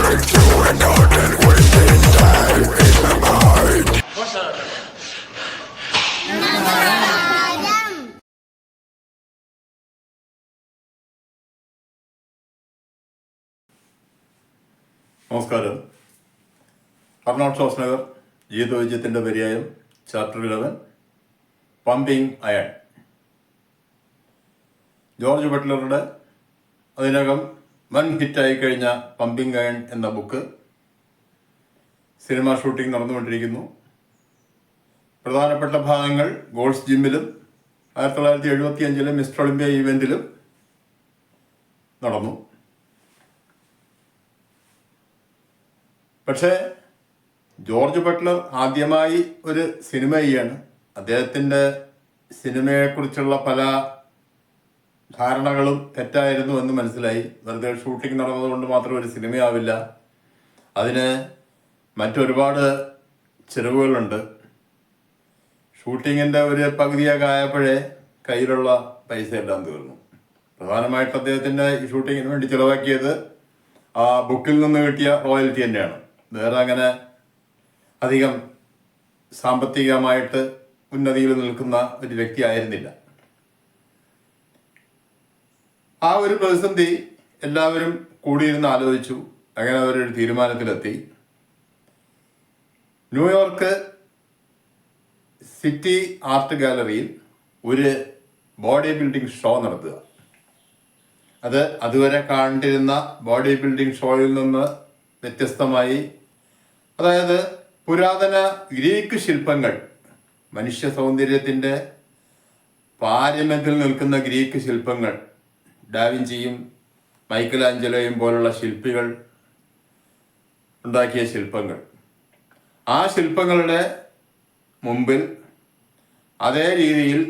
നമസ്കാരം. Arnold Schwarzenegger ജീവിതവൈദ്യത്തിൻ്റെ പര്യായം ചാപ്റ്റർ 11 പമ്പിംഗ് അയൺ. ജോർജ് ബട്ട്ലറുടെ അതിനകം വൻ ഹിറ്റായി കഴിഞ്ഞ പമ്പിംഗ് അയൺ എന്ന ബുക്ക് സിനിമ ഷൂട്ടിംഗ് നടന്നുകൊണ്ടിരിക്കുന്നു. പ്രധാനപ്പെട്ട ഭാഗങ്ങൾ ഗോൾസ് ജിമ്മിലും 1975 മിസ്റ്റർ ഒളിമ്പ്യ ഈവൻറ്റിലും നടന്നു. പക്ഷേ ജോർജ് ബട്ട്ലർ ആദ്യമായി ഒരു സിനിമ ചെയ്യാണ്. അദ്ദേഹത്തിൻ്റെ സിനിമയെക്കുറിച്ചുള്ള പല ധാരണകളും തെറ്റായിരുന്നു എന്ന് മനസ്സിലായി. വെറുതെ ഷൂട്ടിംഗ് നടന്നതുകൊണ്ട് മാത്രം ഒരു സിനിമയാവില്ല, അതിന് മറ്റൊരുപാട് ചിലവുകളുണ്ട്. ഷൂട്ടിങ്ങിൻ്റെ ഒരു പകുതിയൊക്കെ ആയപ്പോഴേ കയ്യിലുള്ള പൈസ എല്ലാം തീർന്നു. പ്രധാനമായിട്ട് അദ്ദേഹത്തിൻ്റെ ഈ ഷൂട്ടിങ്ങിന് വേണ്ടി ചിലവാക്കിയത് ആ ബുക്കിൽ നിന്ന് കിട്ടിയ റോയൽറ്റി തന്നെയാണ്. വേറെ അങ്ങനെ അധികം സാമ്പത്തികമായിട്ട് ഉന്നതിയിൽ നിൽക്കുന്ന ഒരു വ്യക്തി ആയിരുന്നില്ല. ആ ഒരു പ്രതിസന്ധി എല്ലാവരും കൂടിയിരുന്ന് ആലോചിച്ചു. അങ്ങനെ അവരൊരു തീരുമാനത്തിലെത്തി. ന്യൂയോർക്ക് സിറ്റി ആർട്ട് ഗാലറിയിൽ ഒരു ബോഡി ബിൽഡിംഗ് ഷോ നടത്തുക. അത് അതുവരെ കണ്ടിരുന്ന ബോഡി ബിൽഡിംഗ് ഷോയിൽ നിന്ന് വ്യത്യസ്തമായി, അതായത് പുരാതന ഗ്രീക്ക് ശില്പങ്ങൾ, മനുഷ്യ സൗന്ദര്യത്തിൻ്റെ പാരമ്യത്തിൽ നിൽക്കുന്ന ഗ്രീക്ക് ശില്പങ്ങൾ, ഡാവിഞ്ചിയും മൈക്കൽ ആഞ്ചലോയും പോലുള്ള ശില്പികൾ ഉണ്ടാക്കിയ ശില്പങ്ങൾ, ആ ശില്പങ്ങളുടെ മുമ്പിൽ അതേ രീതിയിൽ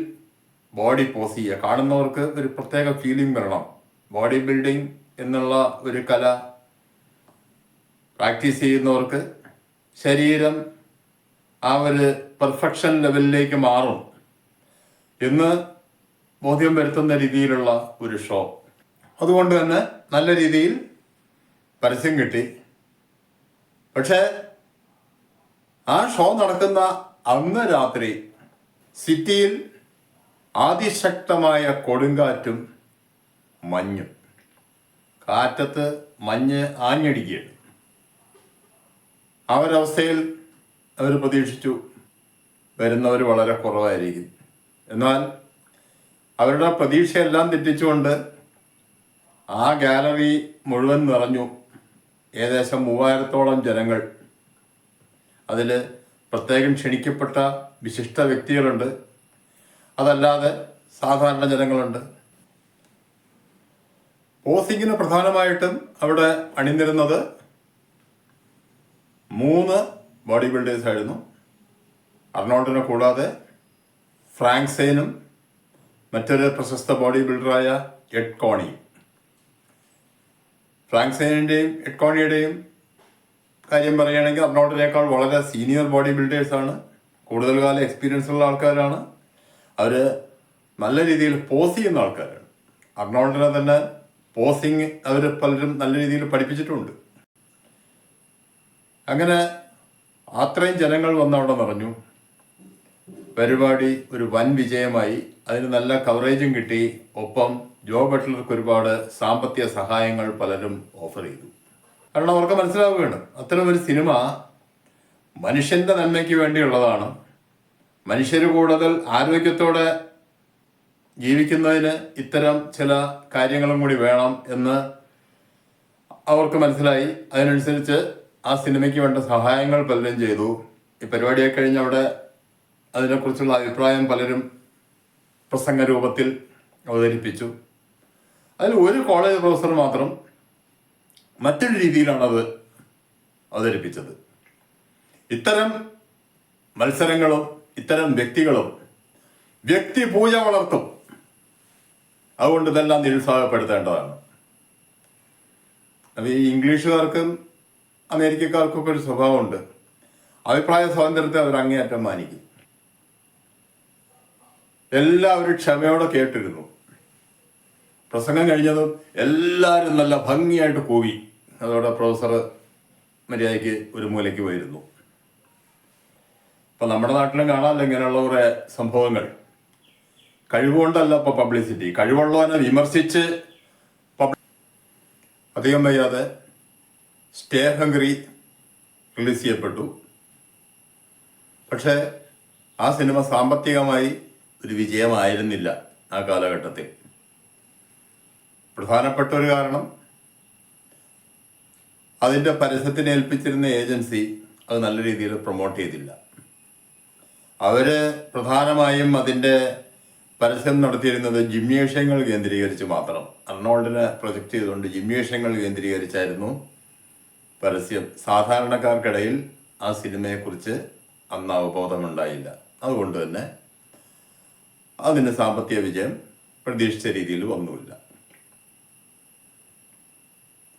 ബോഡി പോസ് ചെയ്യുക. കാണുന്നവർക്ക് ഒരു പ്രത്യേക ഫീലിംഗ് വരണം. ബോഡി ബിൽഡിംഗ് എന്നുള്ള ഒരു കല പ്രാക്ടീസ് ചെയ്യുന്നവർക്ക് ശരീരം ആ ഒരു പെർഫെക്ഷൻ ലെവലിലേക്ക് മാറും എന്ന് ബോധ്യം വരുത്തുന്ന രീതിയിലുള്ള ഒരു ഷോ. അതുകൊണ്ട് തന്നെ നല്ല രീതിയിൽ പരസ്യം കിട്ടി. പക്ഷേ ആ ഷോ നടക്കുന്ന അന്ന് രാത്രി സിറ്റിയിൽ അതിശക്തമായ കൊടുങ്കാറ്റും മഞ്ഞും. കാറ്റത്ത് മഞ്ഞ് ആഞ്ഞടിക്കുകയാണ്. ആ ഒരവസ്ഥയിൽ അവർ പ്രതീക്ഷിച്ചു വരുന്നവർ വളരെ കുറവായിരിക്കും. എന്നാൽ അവരുടെ പ്രതീക്ഷയെല്ലാം തെറ്റിച്ചുകൊണ്ട് ആ ഗാലറി മുഴുവൻ നിറഞ്ഞു. ഏകദേശം 3000-ഓളം ജനങ്ങൾ. അതിൽ പ്രത്യേകം ക്ഷണിക്കപ്പെട്ട വിശിഷ്ട വ്യക്തികളുണ്ട്, അതല്ലാതെ സാധാരണ ജനങ്ങളുണ്ട്. പോസിങ്ങിന് പ്രധാനമായിട്ടും അവിടെ അണിനിരുന്നത് 3 ബോഡി ബിൽഡേഴ്സ് ആയിരുന്നു. അർണോൾഡിനെ കൂടാതെ ഫ്രാങ്ക് സെയിനും മറ്റൊരു പ്രശസ്ത ബോഡി ബിൽഡറായ എഡ് കോണിയും. ഫ്രാങ്ക് സെയിനിൻ്റെയും എഡ് കോണിയുടെയും കാര്യം പറയുകയാണെങ്കിൽ അർണോൾഡിനേക്കാൾ വളരെ സീനിയർ ബോഡി ബിൽഡേഴ്സാണ്, കൂടുതൽ കാലം എക്സ്പീരിയൻസ് ഉള്ള ആൾക്കാരാണ്. അവർ നല്ല രീതിയിൽ പോസ് ചെയ്യുന്ന ആൾക്കാരാണ്. അർണോൾഡിനെ തന്നെ പോസിങ് അവർ പലരും നല്ല രീതിയിൽ പഠിപ്പിച്ചിട്ടുണ്ട്. അങ്ങനെ അത്രയും ജനങ്ങൾ വന്ന് അവിടെ നിറഞ്ഞു. പരിപാടി ഒരു വൻ വിജയമായി. അതിന് നല്ല കവറേജും കിട്ടി. ഒപ്പം ജോ ബട്ട്ലർക്ക് ഒരുപാട് സാമ്പത്തിക സഹായങ്ങൾ പലരും ഓഫർ ചെയ്തു. കാരണം അവർക്ക് മനസ്സിലാവുകയാണ്, അത്തരം ഒരു സിനിമ മനുഷ്യൻ്റെ നന്മയ്ക്ക് വേണ്ടിയുള്ളതാണ്. മനുഷ്യർ കൂടുതൽ ആരോഗ്യത്തോടെ ജീവിക്കുന്നതിന് ഇത്തരം ചില കാര്യങ്ങളും കൂടി വേണം എന്ന് അവർക്ക് മനസ്സിലായി. അതിനനുസരിച്ച് ആ സിനിമയ്ക്ക് വേണ്ട സഹായങ്ങൾ പലരും ചെയ്തു. ഈ പരിപാടിയൊക്കെ കഴിഞ്ഞ് അവിടെ അതിനെക്കുറിച്ചുള്ള അഭിപ്രായം പലരും പ്രസംഗ രൂപത്തിൽ അവതരിപ്പിച്ചു. അതിൽ ഒരു കോളേജ് പ്രൊഫസർ മാത്രം മറ്റൊരു രീതിയിലാണ് അത് അവതരിപ്പിച്ചത്. ഇത്തരം മത്സരങ്ങളും ഇത്തരം വ്യക്തികളും വ്യക്തി പൂജ വളർത്തും. അതുകൊണ്ട് ഇതെല്ലാം നിരുത്സാഹപ്പെടുത്തേണ്ടതാണ്. അപ്പോൾ ഈ ഇംഗ്ലീഷുകാർക്കും അമേരിക്കക്കാർക്കൊക്കെ ഒരു സ്വഭാവമുണ്ട്. അഭിപ്രായ സ്വാതന്ത്ര്യത്തെ അവർ അങ്ങേയറ്റം മാനിക്കും. എല്ലാവരും ക്ഷമയോടെ കേട്ടിരുന്നു. പ്രസംഗം കഴിഞ്ഞതും എല്ലാവരും നല്ല ഭംഗിയായിട്ട് കൂവി. അതോടെ പ്രൊഫസർ മര്യാദയ്ക്ക് ഒരു മൂലയ്ക്ക് പോയിരുന്നു. ഇപ്പം നമ്മുടെ നാട്ടിലും കാണാമല്ലോ ഇങ്ങനെയുള്ള കുറേ സംഭവങ്ങൾ. കഴിവുകൊണ്ടല്ല ഇപ്പോൾ പബ്ലിസിറ്റി, കഴിവുള്ളവനെ വിമർശിച്ച് അധികം വയ്യാതെ സ്റ്റേ ഹംഗ്രി റിലീസ് ചെയ്യപ്പെട്ടു. പക്ഷേ ആ സിനിമ സാമ്പത്തികമായി ഒരു വിജയമായിരുന്നില്ല ആ കാലഘട്ടത്തിൽ. പ്രധാനപ്പെട്ട ഒരു കാരണം അതിൻ്റെ പരസ്യത്തിന് ഏൽപ്പിച്ചിരുന്ന ഏജൻസി അത് നല്ല രീതിയിൽ പ്രൊമോട്ട് ചെയ്തില്ല. അവർ പ്രധാനമായും അതിൻ്റെ പരസ്യം നടത്തിയിരുന്നത് ജിംനേഷ്യങ്ങൾ കേന്ദ്രീകരിച്ച് മാത്രം. അർണോൾഡിനെ പ്രൊജക്റ്റ് ചെയ്തുകൊണ്ട് ജിംനേഷ്യങ്ങൾ കേന്ദ്രീകരിച്ചായിരുന്നു പരസ്യം. സാധാരണക്കാർക്കിടയിൽ ആ സിനിമയെക്കുറിച്ച് അന്ന് അവബോധമുണ്ടായില്ല. അതുകൊണ്ട് തന്നെ അതിന് സാമ്പത്തിക വിജയം പ്രതീക്ഷിച്ച രീതിയിൽ വന്നുമില്ല.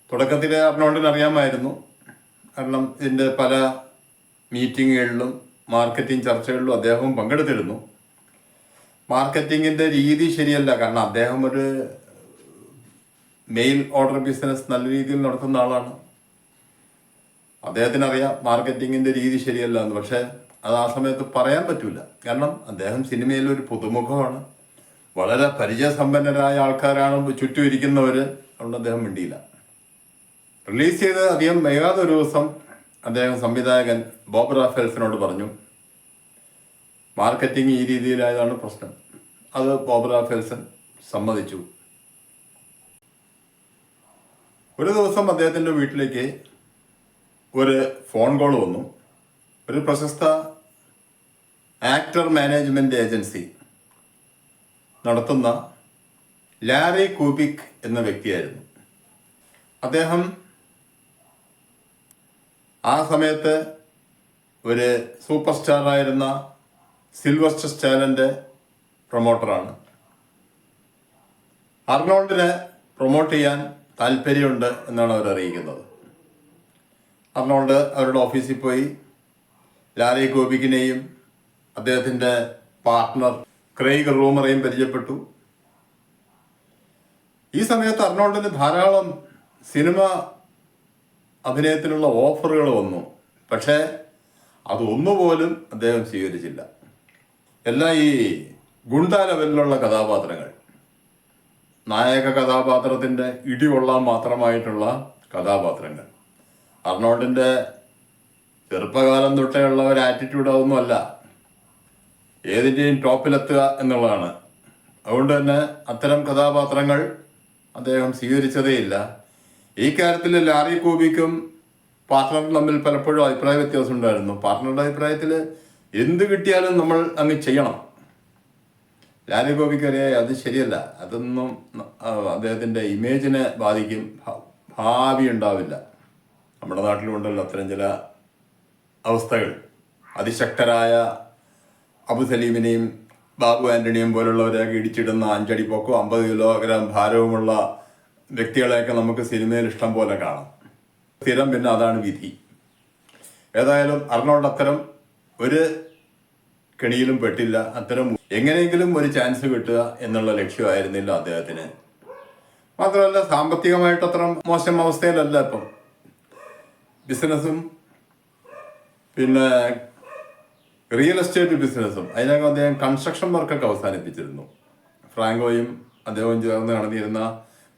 തുടക്കത്തിൽ അർണോൾഡിന് അറിയാമായിരുന്നു. കാരണം ഇതിൻ്റെ പല മീറ്റിങ്ങുകളിലും മാർക്കറ്റിംഗ് ചർച്ചകളിലും അദ്ദേഹവും പങ്കെടുത്തിരുന്നു. മാർക്കറ്റിങ്ങിൻ്റെ രീതി ശരിയല്ല. കാരണം അദ്ദേഹം ഒരു മെയിൽ ഓർഡർ ബിസിനസ് നല്ല രീതിയിൽ നടത്തുന്ന ആളാണ്. അദ്ദേഹത്തിനറിയാം മാർക്കറ്റിങ്ങിൻ്റെ രീതി ശരിയല്ല എന്ന്. പക്ഷേ അത് ആ സമയത്ത് പറയാൻ പറ്റില്ല. കാരണം അദ്ദേഹം സിനിമയിൽ ഒരു പുതുമുഖമാണ്. വളരെ പരിചയസമ്പന്നരായ ആൾക്കാരാണ് ചുറ്റും ഇരിക്കുന്നവർ. അതുകൊണ്ട് അദ്ദേഹം മിണ്ടിയില്ല. റിലീസ് ചെയ്ത് അധികം വൈകാതെ ഒരു ദിവസം അദ്ദേഹം സംവിധായകൻ ബോബ് റാഫേൽസിനോട് പറഞ്ഞു, മാർക്കറ്റിംഗ് ഈ രീതിയിലായതാണ് പ്രശ്നം. അത് ബോബ് റാഫേൽസൻ സമ്മതിച്ചു. ഒരു ദിവസം അദ്ദേഹത്തിൻ്റെ വീട്ടിലേക്ക് ഒരു ഫോൺ കോൾ വന്നു. ഒരു പ്രശസ്ത ആക്ടർ മാനേജ്മെൻറ്റ് ഏജൻസി നടത്തുന്ന ലാരി കൂബിക് എന്ന വ്യക്തിയായിരുന്നു. അദ്ദേഹം ആ സമയത്ത് ഒരു സൂപ്പർ സ്റ്റാറായിരുന്ന സിൽവസ്റ്റർ സ്റ്റാലൻ്റെ പ്രൊമോട്ടറാണ്. അർണോൾഡിനെ പ്രൊമോട്ട് ചെയ്യാൻ താല്പര്യമുണ്ട് എന്നാണ് അവർ അറിയിക്കുന്നത്. അർണോൾഡ് അവരുടെ ഓഫീസിൽ പോയി ലാരി ഗോപിക്കിനെയും അദ്ദേഹത്തിൻ്റെ പാർട്ട്ണർ ക്രെയ്ഗ് റൂമറേയും പരിചയപ്പെട്ടു. ഈ സമയത്ത് അർണോൾഡിന് ധാരാളം സിനിമ അഭിനയത്തിനുള്ള ഓഫറുകൾ വന്നു. പക്ഷേ അതൊന്നുപോലും അദ്ദേഹം സ്വീകരിച്ചില്ല. എല്ലാം ഈ ഗുണ്ട ലെവലിലുള്ള കഥാപാത്രങ്ങൾ, നായക കഥാപാത്രത്തിൻ്റെ ഇടികൊള്ളാൻ മാത്രമായിട്ടുള്ള കഥാപാത്രങ്ങൾ. അർണോൾഡിൻ്റെ ചെറുപ്പകാലം തൊട്ടേയുള്ള ഒരു ആറ്റിറ്റ്യൂഡ് അതൊന്നുമല്ല. ഏതിൻ്റെയും ടോപ്പിലെത്തുക എന്നുള്ളതാണ്. അതുകൊണ്ട് തന്നെ അത്തരം കഥാപാത്രങ്ങൾ അദ്ദേഹം സ്വീകരിച്ചതേയില്ല. ഈ കാര്യത്തിൽ ലാരി കൂബിക്കും പാർട്ട്ണറും തമ്മിൽ പലപ്പോഴും അഭിപ്രായ വ്യത്യാസം ഉണ്ടായിരുന്നു. പാർട്ട്ണറുടെ അഭിപ്രായത്തിൽ എന്ത് കിട്ടിയാലും നമ്മൾ അങ്ങ് ചെയ്യണം. ലാരി ഗോപിക്ക് അറിയാം അത് ശരിയല്ല, അതൊന്നും അദ്ദേഹത്തിൻ്റെ ഇമേജിനെ ബാധിക്കും, ഭാവി ഉണ്ടാവില്ല. നമ്മുടെ നാട്ടിലുണ്ടല്ലോ അത്തരം ചില അവസ്ഥകൾ. അതിശക്തരായ അബു സലീമിനെയും ബാബു ആൻ്റണിയും പോലുള്ളവരെയൊക്കെ ഇടിച്ചിടുന്ന 5 അടി പൊക്കവും 50 കിലോഗ്രാം ഭാരവുമുള്ള വ്യക്തികളെയൊക്കെ നമുക്ക് സിനിമയിൽ ഇഷ്ടം പോലെ കാണാം. സ്ഥിരം പിന്നെ അതാണ് വിധി. ഏതായാലും അർണോൾഡ് അത്തരം ഒരു കെണിയിലും പെട്ടില്ല. അത്തരം എങ്ങനെയെങ്കിലും ഒരു ചാൻസ് കിട്ടുക എന്നുള്ള ലക്ഷ്യമായിരുന്നില്ല അദ്ദേഹത്തിന്. മാത്രമല്ല സാമ്പത്തികമായിട്ട് അത്ര മോശം അവസ്ഥയിലല്ല ഇപ്പം. ബിസിനസ്സും പിന്നെ റിയൽ എസ്റ്റേറ്റ് ബിസിനസ്സും അതിനകം അദ്ദേഹം കൺസ്ട്രക്ഷൻ വർക്കൊക്കെ അവസാനിപ്പിച്ചിരുന്നു. ഫ്രാങ്കോയും അദ്ദേഹവും ചേർന്ന് നടന്നിരുന്ന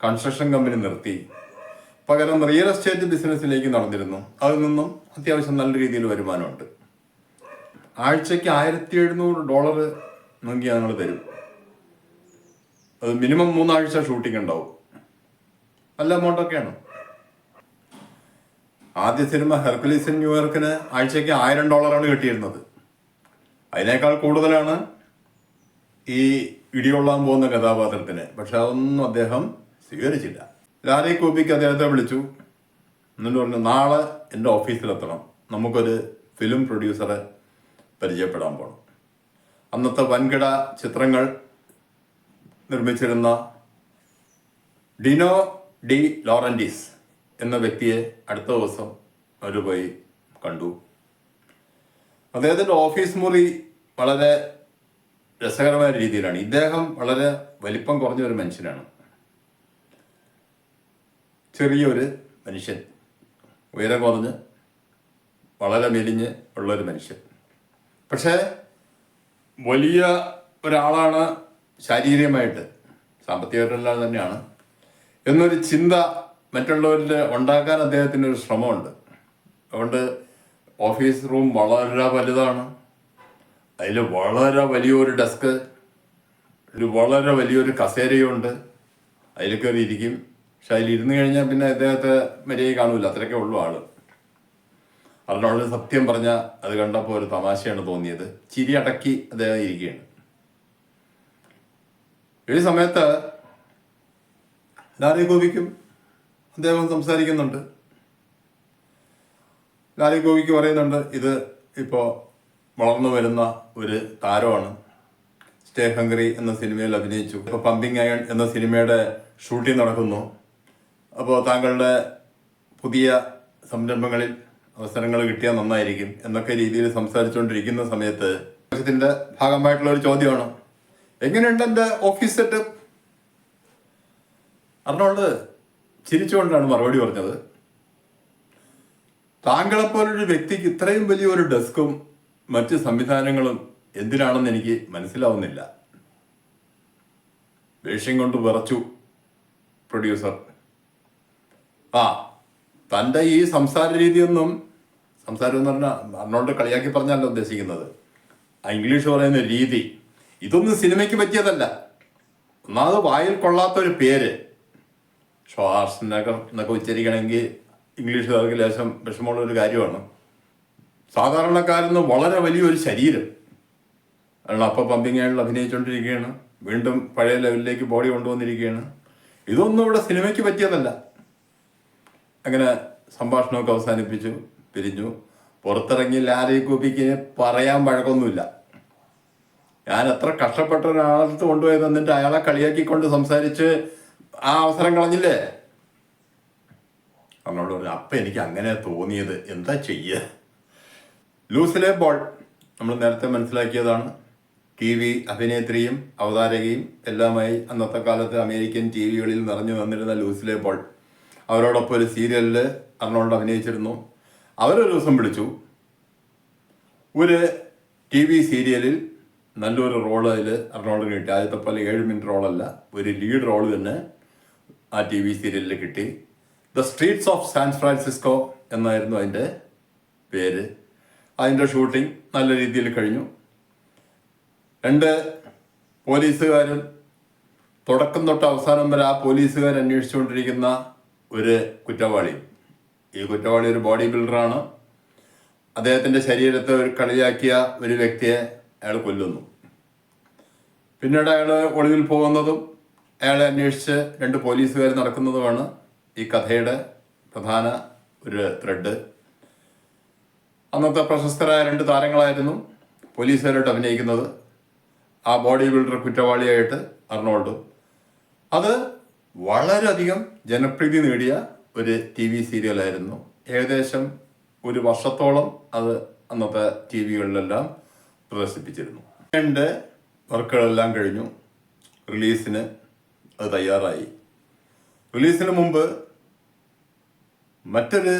കൺസ്ട്രക്ഷൻ കമ്പനി നിർത്തി. പകരം റിയൽ എസ്റ്റേറ്റ് ബിസിനസ്സിലേക്ക് നടന്നിരുന്നു. അതിൽ നിന്നും അത്യാവശ്യം നല്ല രീതിയിൽ വരുമാനമുണ്ട്. ആഴ്ചയ്ക്ക് $1700 നോക്കി ഞങ്ങൾ തരും. അത് മിനിമം 3 ആഴ്ച ഷൂട്ടിംഗ് ഉണ്ടാവും. നല്ല എമൗണ്ടൊക്കെയാണ്. ആദ്യ സിനിമ ഹെർക്കുലീസ് ഇൻ ന്യൂയോർക്കിന് ആഴ്ചയ്ക്ക് $1000 കിട്ടിയിരുന്നത്. അതിനേക്കാൾ കൂടുതലാണ് ഈ ഇടികൊള്ളാൻ പോകുന്ന കഥാപാത്രത്തിന്. പക്ഷെ അതൊന്നും അദ്ദേഹം സ്വീകരിച്ചില്ല. ലാരി കൂബിക്ക് അദ്ദേഹത്തെ വിളിച്ചു. എന്നിട്ട് പറഞ്ഞു, നാളെ എൻ്റെ ഓഫീസിലെത്തണം, നമുക്കൊരു ഫിലിം പ്രൊഡ്യൂസറെ പരിചയപ്പെടാൻ പോകണം. അന്നത്തെ വൻകിട ചിത്രങ്ങൾ നിർമ്മിച്ചിരുന്ന ഡിനോ ഡി ലോറൻറ്റീസ് എന്ന വ്യക്തിയെ അടുത്ത ദിവസം അവർ പോയി കണ്ടു. അദ്ദേഹത്തിൻ്റെ ഓഫീസ് മുറി വളരെ രസകരമായ രീതിയിലാണ്. ഇദ്ദേഹം വളരെ വലിപ്പം കുറഞ്ഞൊരു മനുഷ്യനാണ്. ചെറിയൊരു മനുഷ്യൻ, ഉയരം കുറഞ്ഞ് വളരെ മെലിഞ്ഞ് ഉള്ളൊരു മനുഷ്യൻ. പക്ഷേ വലിയ ഒരാളാണ് ശാരീരികമായിട്ട്, സാമ്പത്തികമായിട്ടെല്ലാം തന്നെയാണ് എന്നൊരു ചിന്ത മറ്റുള്ളവരിൽ ഉണ്ടാക്കാൻ അദ്ദേഹത്തിന് ഒരു ശ്രമമുണ്ട്. അതുകൊണ്ട് ഓഫീസ് റൂം വളരെ വലുതാണ്. അതിൽ വളരെ വലിയൊരു ഡെസ്ക്, വളരെ വലിയൊരു കസേരയുണ്ട്. അതിൽ കയറി ഇരിക്കും. പക്ഷെ അതിലിരുന്ന് കഴിഞ്ഞാൽ പിന്നെ അദ്ദേഹത്തെ മര്യാദ കാണൂല, അത്രയൊക്കെ ഉള്ളൂ ആള്. അതിനോട് സത്യം പറഞ്ഞാൽ അത് കണ്ടപ്പോൾ ഒരു തമാശയാണ് തോന്നിയത്. ചിരി അടക്കി അദ്ദേഹം ഇരിക്കുകയാണ്. ഈ സമയത്ത് ലാറി ഗോപിക്കും അദ്ദേഹം സംസാരിക്കുന്നുണ്ട്. ലാറി ഗോപിക്ക് പറയുന്നുണ്ട്, ഇത് ഇപ്പോൾ വളർന്നു വരുന്ന ഒരു താരമാണ്. സ്റ്റേ ഹംഗ്രി എന്ന സിനിമയിൽ അഭിനയിച്ചു. ഇപ്പോൾ പമ്പിങ് അയൺ എന്ന സിനിമയുടെ ഷൂട്ടിംഗ് നടക്കുന്നു. അപ്പോൾ താങ്കളുടെ പുതിയ സംരംഭങ്ങളിൽ അവസരങ്ങൾ കിട്ടിയാൽ നന്നായിരിക്കും എന്നൊക്കെ രീതിയിൽ സംസാരിച്ചുകൊണ്ടിരിക്കുന്ന സമയത്ത് ഇതിൻ്റെ ഭാഗമായിട്ടുള്ള ഒരു ചോദ്യമാണ്, എങ്ങനെയുണ്ട് എൻ്റെ ഓഫീസ് സെറ്റപ്പ്? അർണോൾഡ് ചിരിച്ചുകൊണ്ടാണ് മറുപടി പറഞ്ഞത്, താങ്കളെപ്പോലൊരു വ്യക്തിക്ക് ഇത്രയും വലിയൊരു ഡെസ്കും മറ്റ് സംവിധാനങ്ങളും എന്തിനാണെന്ന് എനിക്ക് മനസ്സിലാവുന്നില്ല. ദേഷ്യം കൊണ്ട് വിറച്ചു പ്രൊഡ്യൂസർ. തൻ്റെ ഈ സംസാര രീതിയൊന്നും, സംസാരം എന്ന് പറഞ്ഞാൽ അർണോൾഡ് കളിയാക്കി പറഞ്ഞല്ല ഉദ്ദേശിക്കുന്നത്, ആ ഇംഗ്ലീഷ് പറയുന്ന രീതി, ഇതൊന്നും സിനിമയ്ക്ക് പറ്റിയതല്ല. ഒന്നാമത് വായിൽ കൊള്ളാത്തൊരു പേര്, ഷ്വാർസ്നെഗർ എന്നൊക്കെ ഉച്ചരിക്കണമെങ്കിൽ ഇംഗ്ലീഷുകാർക്ക് ലേശം വിഷമമുള്ളൊരു കാര്യമാണ്. സാധാരണക്കാരെന്ന് വളരെ വലിയൊരു ശരീരം, കാരണം അപ്പോൾ പമ്പിങ് അയണിൽ അഭിനയിച്ചുകൊണ്ടിരിക്കുകയാണ്, വീണ്ടും പഴയ ലെവലിലേക്ക് ബോഡി കൊണ്ടുവന്നിരിക്കുകയാണ്. ഇതൊന്നും ഇവിടെ സിനിമയ്ക്ക് പറ്റിയതല്ല. അങ്ങനെ സംഭാഷണമൊക്കെ അവസാനിപ്പിച്ചു, പിരിഞ്ഞു. പുറത്തിറങ്ങി ലാറി ഗോപിക്ക് പറയാൻ വഴക്കൊന്നുമില്ല. ഞാൻ എത്ര കഷ്ടപ്പെട്ട ഒരാളത്ത് കൊണ്ടുപോയത്, എന്നിട്ട് അയാളെ കളിയാക്കിക്കൊണ്ട് സംസാരിച്ച് ആ അവസരം കളഞ്ഞില്ലേ? അവനോട് പറഞ്ഞു, അപ്പം എനിക്ക് അങ്ങനെ തോന്നിയത്, എന്താ ചെയ്യുക? ലൂസിലെ ബോൾ നമ്മൾ നേരത്തെ മനസ്സിലാക്കിയതാണ്. TV അഭിനേത്രിയും അവതാരകയും എല്ലാമായി അന്നത്തെ കാലത്ത് അമേരിക്കൻ TV-കളിൽ നിറഞ്ഞു വന്നിരുന്ന ലൂസിലെ ബോൾ, അവരോടൊപ്പം ഒരു സീരിയലിൽ അർണോൾഡ് അഭിനയിച്ചിരുന്നു. അവരൊരു ദിവസം വിളിച്ചു, ഒരു TV സീരിയലിൽ നല്ലൊരു റോള് അതിൽ അർണോൾഡിന് കിട്ടി. ആദ്യത്തെ പോലെ 7 മിനിറ്റ് റോളല്ല, ഒരു ലീഡ് റോള് തന്നെ ആ TV സീരിയലിൽ കിട്ടി. The streets of San Francisco എന്നായിരുന്നു അതിൻ്റെ പേര്. അതിൻ്റെ ഷൂട്ടിംഗ് നല്ല രീതിയിൽ കഴിഞ്ഞു. 2 പോലീസുകാരും തുടക്കം തൊട്ട് അവസാനം വരെ ആ പോലീസുകാർ അന്വേഷിച്ചുകൊണ്ടിരിക്കുന്ന ഒരു കുറ്റവാളി. ഈ കുറ്റവാളി ഒരു ബോഡി ബിൽഡറാണ്. അദ്ദേഹത്തിൻ്റെ ശരീരത്തെ ഒരു കളിയാക്കിയ ഒരു വ്യക്തിയെ അയാൾ കൊല്ലുന്നു. പിന്നീട് അയാൾ ഒളിവിൽ പോകുന്നതും അയാളെ അന്വേഷിച്ച് 2 പോലീസുകാർ നടക്കുന്നതുമാണ് ഈ കഥയുടെ പ്രധാന ഒരു ത്രെഡ്. അന്നത്തെ പ്രശസ്തരായ 2 താരങ്ങളായിരുന്നു പോലീസുകാരായിട്ട് അഭിനയിക്കുന്നത്. ആ ബോഡി ബിൽഡർ കുറ്റവാളിയായിട്ട് അർണോൾഡും. അത് വളരെയധികം ജനപ്രീതി നേടിയ ഒരു TV സീരിയലായിരുന്നു. ഏകദേശം 1 വർഷത്തോളം അത് അന്നത്തെ TV-കളിലെല്ലാം പ്രദർശിപ്പിച്ചിരുന്നു. എൻ്റെ വർക്കുകളെല്ലാം കഴിഞ്ഞു, റിലീസിന് അത് തയ്യാറായി. റിലീസിന് മുമ്പ് മറ്റൊരു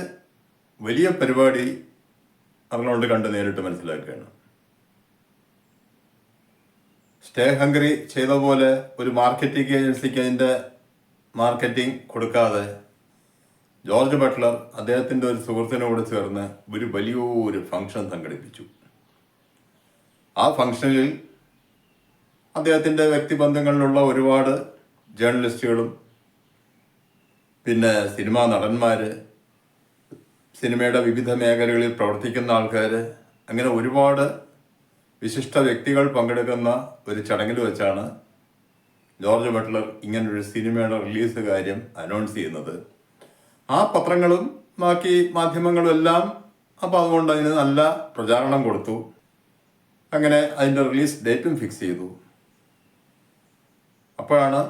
വലിയ പരിപാടി അർണോൾഡ് കണ്ട് നേരിട്ട് മനസ്സിലാക്കുകയാണ്. സ്റ്റേ ഹംഗ്രി ചെയ്ത പോലെ ഒരു മാർക്കറ്റിംഗ് ഏജൻസിക്ക് അതിൻ്റെ മാർക്കറ്റിംഗ് കൊടുക്കാതെ ജോർജ് ബട്ട്ലർ അദ്ദേഹത്തിൻ്റെ ഒരു സുഹൃത്തിനോട് ചേർന്ന് ഒരു വലിയൊരു ഫംഗ്ഷൻ സംഘടിപ്പിച്ചു. ആ ഫംഗ്ഷനിൽ അദ്ദേഹത്തിൻ്റെ വ്യക്തിബന്ധങ്ങളിലുള്ള ഒരുപാട് ജേർണലിസ്റ്റുകളും പിന്നെ സിനിമാ നടന്മാർ, സിനിമയുടെ വിവിധ മേഖലകളിൽ പ്രവർത്തിക്കുന്ന ആൾക്കാർ, അങ്ങനെ ഒരുപാട് വിശിഷ്ട വ്യക്തികൾ പങ്കെടുക്കുന്ന ഒരു ചടങ്ങിൽ വെച്ചാണ് ജോർജ് ബട്ട്ലർ ഇങ്ങനൊരു സിനിമയുടെ റിലീസ് കാര്യം അനൗൺസ് ചെയ്യുന്നത്. ആ പത്രങ്ങളും ബാക്കി മാധ്യമങ്ങളും എല്ലാം അപ്പോൾ അതുകൊണ്ട് അതിന് നല്ല പ്രചാരണം കൊടുത്തു. അങ്ങനെ അതിൻ്റെ റിലീസ് ഡേറ്റും ഫിക്സ് ചെയ്തു. അപ്പോഴാണ്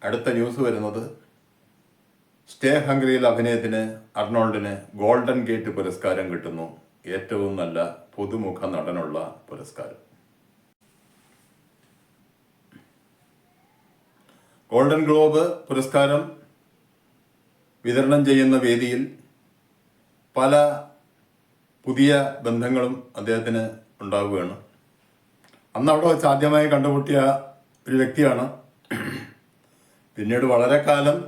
അടുത്ത ന്യൂസ് വരുന്നത്, സ്റ്റേ ഹംഗ്രിയിൽ അഭിനയത്തിന് അർണോൾഡിന് ഗോൾഡൻ ഗേറ്റ് പുരസ്കാരം കിട്ടുന്നു, ഏറ്റവും നല്ല പുതുമുഖ നടനുള്ള പുരസ്കാരം. ഗോൾഡൻ ഗ്ലോബ് പുരസ്കാരം വിതരണം ചെയ്യുന്ന വേദിയിൽ പല പുതിയ ബന്ധങ്ങളും അദ്ദേഹത്തിന് ഉണ്ടാവുകയാണ്. അന്ന് അവിടെ വെച്ച് ആദ്യമായി കണ്ടുമുട്ടിയ ഒരു വ്യക്തിയാണ്. പിന്നീട് വളരെ കാലം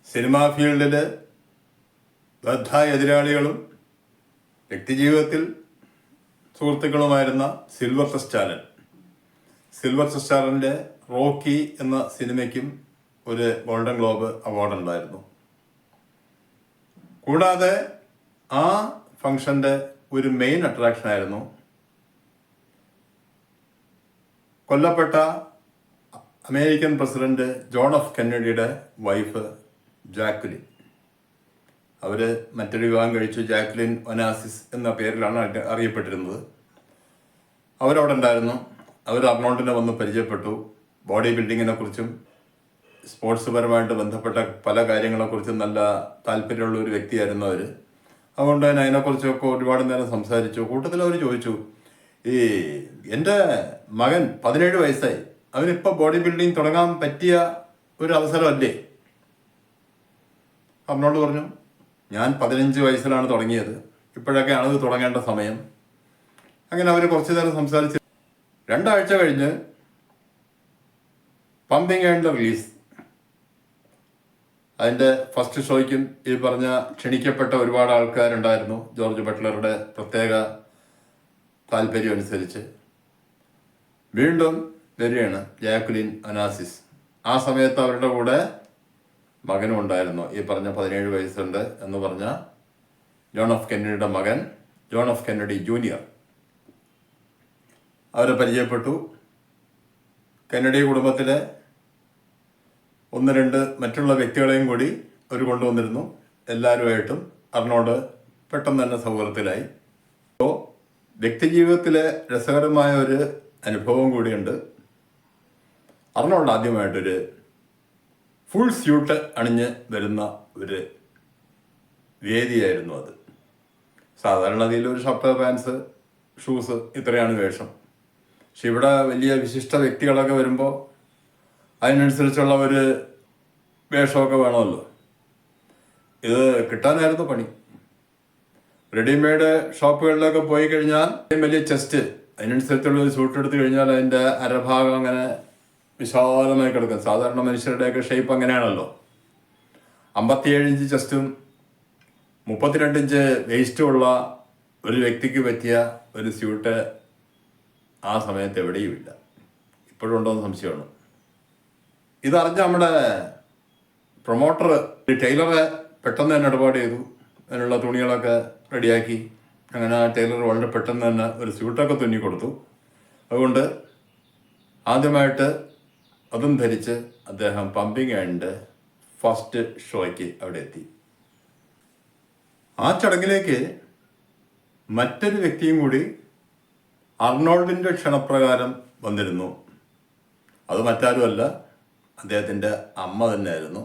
സിനിമാ ഫീൽഡിൽ ബദ്ധ എതിരാളികളും വ്യക്തിജീവിതത്തിൽ സുഹൃത്തുക്കളുമായിരുന്ന സിൽവസ്റ്റർ സ്റ്റാലൻ്റെ റോക്കി എന്ന സിനിമയ്ക്കും ഒരു ഗോൾഡൻ ഗ്ലോബ് അവാർഡ് ഉണ്ടായിരുന്നു. കൂടാതെ ആ ഫംഗ്ഷൻ്റെ ഒരു മെയിൻ അട്രാക്ഷനായിരുന്നു കൊല്ലപ്പെട്ട അമേരിക്കൻ പ്രസിഡന്റ് ജോൺ എഫ് കെന്നഡിയുടെ വൈഫ് ജാക്വലിൻ. അവർ മറ്റൊരു വിവാഹം കഴിച്ചു. ജാക്വലിൻ ഒനാസിസ് എന്ന പേരിലാണ് അറിയപ്പെട്ടിരുന്നത്. അവരവിടെ ഉണ്ടായിരുന്നു. അവർ അർണോൾഡിനെ വന്ന് പരിചയപ്പെട്ടു. ബോഡി ബിൽഡിങ്ങിനെ കുറിച്ചും സ്പോർട്സ് പരമായിട്ട് ബന്ധപ്പെട്ട പല കാര്യങ്ങളെക്കുറിച്ചും നല്ല താല്പര്യമുള്ള ഒരു വ്യക്തിയായിരുന്നു അവർ. അതുകൊണ്ട് തന്നെ അതിനെക്കുറിച്ചൊക്കെ ഒരുപാട് നേരം സംസാരിച്ചു. കൂട്ടത്തിൽ അവർ ചോദിച്ചു, ഈ എൻ്റെ മകൻ 17 വയസ്സായി, അവനിപ്പോൾ ബോഡി ബിൽഡിങ് തുടങ്ങാൻ പറ്റിയ ഒരു അവസരമല്ലേ? അർണോൾഡ് പറഞ്ഞു, ഞാൻ 15 വയസ്സിലാണ് തുടങ്ങിയത്, ഇപ്പോഴൊക്കെയാണ് ഇത് തുടങ്ങേണ്ട സമയം. അങ്ങനെ അവർ കുറച്ചു നേരം സംസാരിച്ച് 2 ആഴ്ച കഴിഞ്ഞ് പമ്പിങ് ആൻഡ് റിലീസ്, അതിൻ്റെ ഫസ്റ്റ് ഷോയ്ക്കും ഈ പറഞ്ഞ ക്ഷണിക്കപ്പെട്ട ഒരുപാട് ആൾക്കാരുണ്ടായിരുന്നു. ജോർജ് ബട്ട്ലറുടെ പ്രത്യേക താല്പര്യം അനുസരിച്ച് വീണ്ടും വരികയാണ് ജാക്വലിൻ ഒനാസിസ്. ആ സമയത്ത് അവരുടെ കൂടെ മകനും ഉണ്ടായിരുന്നു. ഈ പറഞ്ഞ 17 വയസ്സുണ്ട് എന്ന് പറഞ്ഞ ജോൺ എഫ് കെന്നഡിയുടെ മകൻ, ജോൺ എഫ് കെന്നഡി ജൂനിയർ. അവരെ പരിചയപ്പെട്ടു. കെന്നഡി കുടുംബത്തിലെ 1-2 മറ്റുള്ള വ്യക്തികളെയും കൂടി അവർ കൊണ്ടുവന്നിരുന്നു. എല്ലാവരുമായിട്ടും അർണോൾഡ് പെട്ടെന്ന് തന്നെ സൗഹൃദത്തിലായി. അപ്പോൾ വ്യക്തിജീവിതത്തിലെ രസകരമായ ഒരു അനുഭവം കൂടിയുണ്ട്. അർണോൾഡ് ആദ്യമായിട്ടൊരു ഫുൾ സ്യൂട്ട് അണിഞ്ഞ് വരുന്ന ഒരു വേദിയായിരുന്നു അത്. സാധാരണ രീതിയിൽ ഒരു ഷർട്ട്, പാൻസ്, ഷൂസ്, ഇത്രയാണ് വേഷം. പക്ഷെ ഇവിടെ വലിയ വിശിഷ്ട വ്യക്തികളൊക്കെ വരുമ്പോൾ അതിനനുസരിച്ചുള്ള ഒരു വേഷമൊക്കെ വേണമല്ലോ. ഇത് കിട്ടാനായിരുന്നു പണി. റെഡിമെയ്ഡ് ഷോപ്പുകളിലൊക്കെ പോയി കഴിഞ്ഞാൽ വലിയ ചെസ്റ്റ്, അതിനനുസരിച്ചുള്ള ഒരു സൂട്ട് എടുത്തു കഴിഞ്ഞാൽ അതിൻ്റെ അരഭാഗം അങ്ങനെ വിശാലമായി കിടക്കും. സാധാരണ മനുഷ്യരുടെയൊക്കെ ഷേപ്പ് അങ്ങനെയാണല്ലോ. 57 ഇഞ്ച് ചെസ്റ്റും 32 ഇഞ്ച് വേസ്റ്റും ഉള്ള ഒരു വ്യക്തിക്ക് പറ്റിയ ഒരു സ്യൂട്ട് ആ സമയത്ത് എവിടെയുമില്ല. ഇപ്പോഴും ഉണ്ടോയെന്ന് സംശയമാണ്. ഇതറിഞ്ഞ നമ്മുടെ പ്രൊമോട്ടർ ടൈലറെ പെട്ടെന്ന് തന്നെ ഇടപാട് ചെയ്തു. അതിനുള്ള തുണികളൊക്കെ റെഡിയാക്കി. അങ്ങനെ ആ ടൈലർ വളരെ പെട്ടെന്ന് തന്നെ ഒരു സ്യൂട്ടൊക്കെ തുന്നി കൊടുത്തു. അതുകൊണ്ട് ആദ്യമായിട്ട് അതും ധരിച്ച് അദ്ദേഹം പമ്പിങ് ആൻഡ് ഫസ്റ്റ് ഷോയ്ക്ക് അവിടെ എത്തി. ആ ചടങ്ങിലേക്ക് മറ്റൊരു വ്യക്തിയും കൂടി അർണോൾഡിൻ്റെ ക്ഷണപ്രകാരം വന്നിരുന്നു. അത് മറ്റാരുമല്ല, അദ്ദേഹത്തിൻ്റെ അമ്മ തന്നെയായിരുന്നു.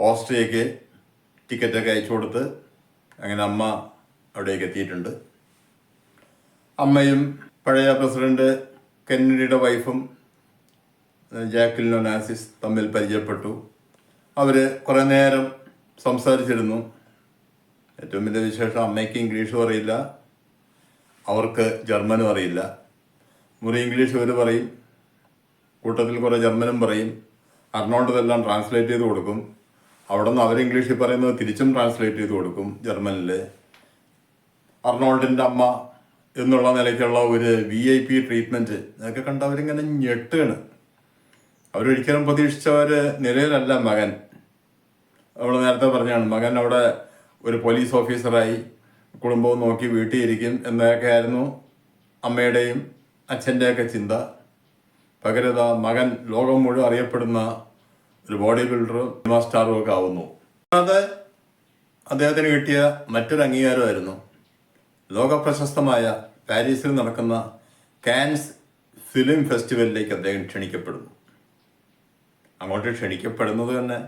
ഓസ്ട്രിയക്ക് ടിക്കറ്റൊക്കെ അയച്ചു കൊടുത്ത് അങ്ങനെ അമ്മ അവിടേക്ക് എത്തിയിട്ടുണ്ട്. അമ്മയും പഴയ പ്രസിഡന്റ് കെന്നഡിയുടെ വൈഫും ജാക്വലിൻ ഒനാസിസ് തമ്മിൽ പരിചയപ്പെട്ടു. അവർ കുറേ നേരം സംസാരിച്ചിരുന്നു. ഏറ്റവും വലിയ വിശേഷം, അമ്മയ്ക്ക് ഇംഗ്ലീഷും അറിയില്ല, അവർക്ക് ജർമ്മനും അറിയില്ല. മുറി ഇംഗ്ലീഷ് ഇവർ പറയും, കൂട്ടത്തിൽ കുറേ ജർമ്മനും പറയും. അർണോൾഡ് ഇതെല്ലാം ട്രാൻസ്ലേറ്റ് ചെയ്ത് കൊടുക്കും. അവിടെ നിന്ന് അവർ ഇംഗ്ലീഷിൽ പറയുന്നത് തിരിച്ചും ട്രാൻസ്ലേറ്റ് ചെയ്ത് കൊടുക്കും ജർമ്മനിൽ. അർണോൾഡിൻ്റെ അമ്മ എന്നുള്ള നിലയ്ക്കുള്ള ഒരു VIP ട്രീറ്റ്മെൻറ്റ് അതൊക്കെ കണ്ട് അവരിങ്ങനെ ഞെട്ടുകയാണ്. അവരൊരിക്കലും പ്രതീക്ഷിച്ച ഒരു നിലയിലല്ല മകൻ. നമ്മൾ നേരത്തെ പറഞ്ഞാണ്, മകൻ അവിടെ ഒരു പോലീസ് ഓഫീസറായി കുടുംബവും നോക്കി വീട്ടിൽ ഇരിക്കും എന്നൊക്കെ ആയിരുന്നു അമ്മയുടെയും അച്ഛൻ്റെയൊക്കെ ചിന്ത. പകരം മകൻ ലോകം മുഴുവൻ അറിയപ്പെടുന്ന ഒരു ബോഡി ബിൽഡറും സിനിമാ സ്റ്റാറും ഒക്കെ ആവുന്നു. അത് അദ്ദേഹത്തിന് കിട്ടിയ മറ്റൊരു അംഗീകാരമായിരുന്നു. ലോകപ്രശസ്തമായ പാരീസിൽ നടക്കുന്ന കാൻസ് ഫിലിം ഫെസ്റ്റിവലിലേക്ക് അദ്ദേഹം ക്ഷണിക്കപ്പെടുന്നു. അങ്ങോട്ട് ക്ഷണിക്കപ്പെടുന്നത് തന്നെ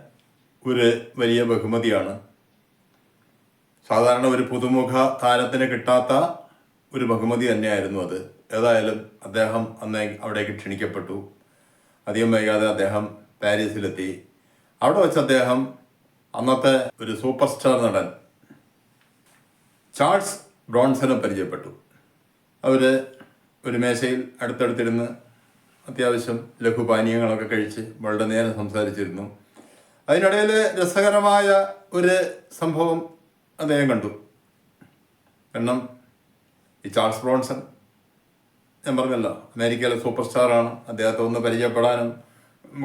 ഒരു വലിയ ബഹുമതിയാണ്. സാധാരണ ഒരു പുതുമുഖ താരത്തിന് കിട്ടാത്ത ഒരു ബഹുമതി തന്നെയായിരുന്നു അത്. ഏതായാലും അദ്ദേഹം അന്ന് അവിടേക്ക് ക്ഷണിക്കപ്പെട്ടു. അധികം വൈകാതെ അദ്ദേഹം പാരീസിലെത്തി. അവിടെ വെച്ച് അദ്ദേഹം അന്നത്തെ ഒരു സൂപ്പർ സ്റ്റാർ നടൻ ചാൾസ് ബ്രോൺസനെ പരിചയപ്പെട്ടു. അവർ ഒരു മേശയിൽ അടുത്തടുത്തിരുന്ന് അത്യാവശ്യം ലഘുപാനീയങ്ങളൊക്കെ കഴിച്ച് വളരെ നേരം സംസാരിച്ചിരുന്നു. അതിനിടയിൽ രസകരമായ ഒരു സംഭവം അദ്ദേഹം കണ്ടു. കാരണം ഈ ചാൾസ് ബ്രോൺസൺ, ഞാൻ പറഞ്ഞല്ലോ, അമേരിക്കയിലെ സൂപ്പർ സ്റ്റാറാണ്. അദ്ദേഹത്തെ ഒന്ന് പരിചയപ്പെടാനും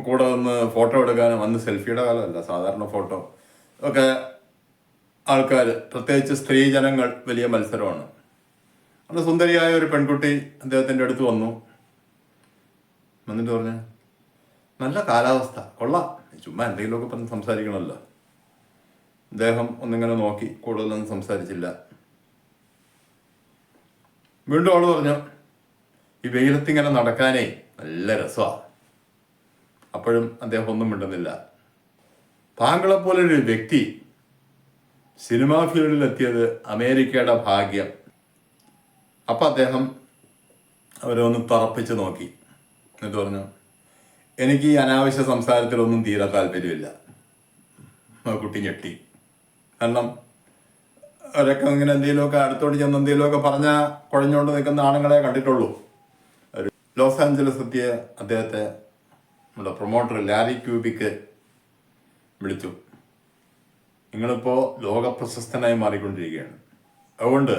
കൂടെ ഒന്ന് ഫോട്ടോ എടുക്കാനും, അന്ന് സെൽഫിയുടെ കാലമല്ല, സാധാരണ ഫോട്ടോ ഒക്കെ ആൾക്കാർ, പ്രത്യേകിച്ച് സ്ത്രീ ജനങ്ങൾ, വലിയ മത്സരമാണ്. അന്ന് സുന്ദരിയായ ഒരു പെൺകുട്ടി അദ്ദേഹത്തിൻ്റെ അടുത്ത് വന്നു. വന്നിട്ട് പറഞ്ഞു, നല്ല കാലാവസ്ഥ, കൊള്ളാം, ചുമ്മാ എന്തെങ്കിലുമൊക്കെ പറഞ്ഞ് സംസാരിക്കണമല്ലോ. അദ്ദേഹം ഒന്നിങ്ങനെ നോക്കി, കൂടുതലൊന്നും സംസാരിച്ചില്ല. വീണ്ടും അവൾ പറഞ്ഞു, ഈ വെയിലത്തിങ്ങനെ നടക്കാനേ നല്ല രസമാണ്. അപ്പോഴും അദ്ദേഹം ഒന്നും മിണ്ടുന്നില്ല. താങ്കളെപ്പോലൊരു വ്യക്തി സിനിമാ ഫീൽഡിലെത്തിയത് അമേരിക്കയുടെ ഭാഗ്യം. അപ്പം അദ്ദേഹം അവരെ ഒന്ന് തറപ്പിച്ച് നോക്കി. എന്നിട്ട് പറഞ്ഞു, എനിക്ക് ഈ അനാവശ്യ സംസാരത്തിലൊന്നും തീരെ താല്പര്യമില്ല. ആ കുട്ടി ഞെട്ടി. കാരണം അവരൊക്കെ ഇങ്ങനെ എന്തെങ്കിലുമൊക്കെ അടുത്തോട്ട് ചെന്ന് എന്തെങ്കിലുമൊക്കെ പറഞ്ഞാൽ കുഴഞ്ഞുകൊണ്ട് നിൽക്കുന്ന ആണുങ്ങളെ കണ്ടിട്ടുള്ളൂ. ഒരു ലോസ് ആഞ്ചലസ് എത്തിയ അദ്ദേഹത്തെ നമ്മുടെ പ്രൊമോട്ടർ ലാരി ക്യൂബിക്ക് വിളിച്ചു. നിങ്ങളിപ്പോൾ ലോകപ്രശസ്തനായി മാറിക്കൊണ്ടിരിക്കുകയാണ്. അതുകൊണ്ട്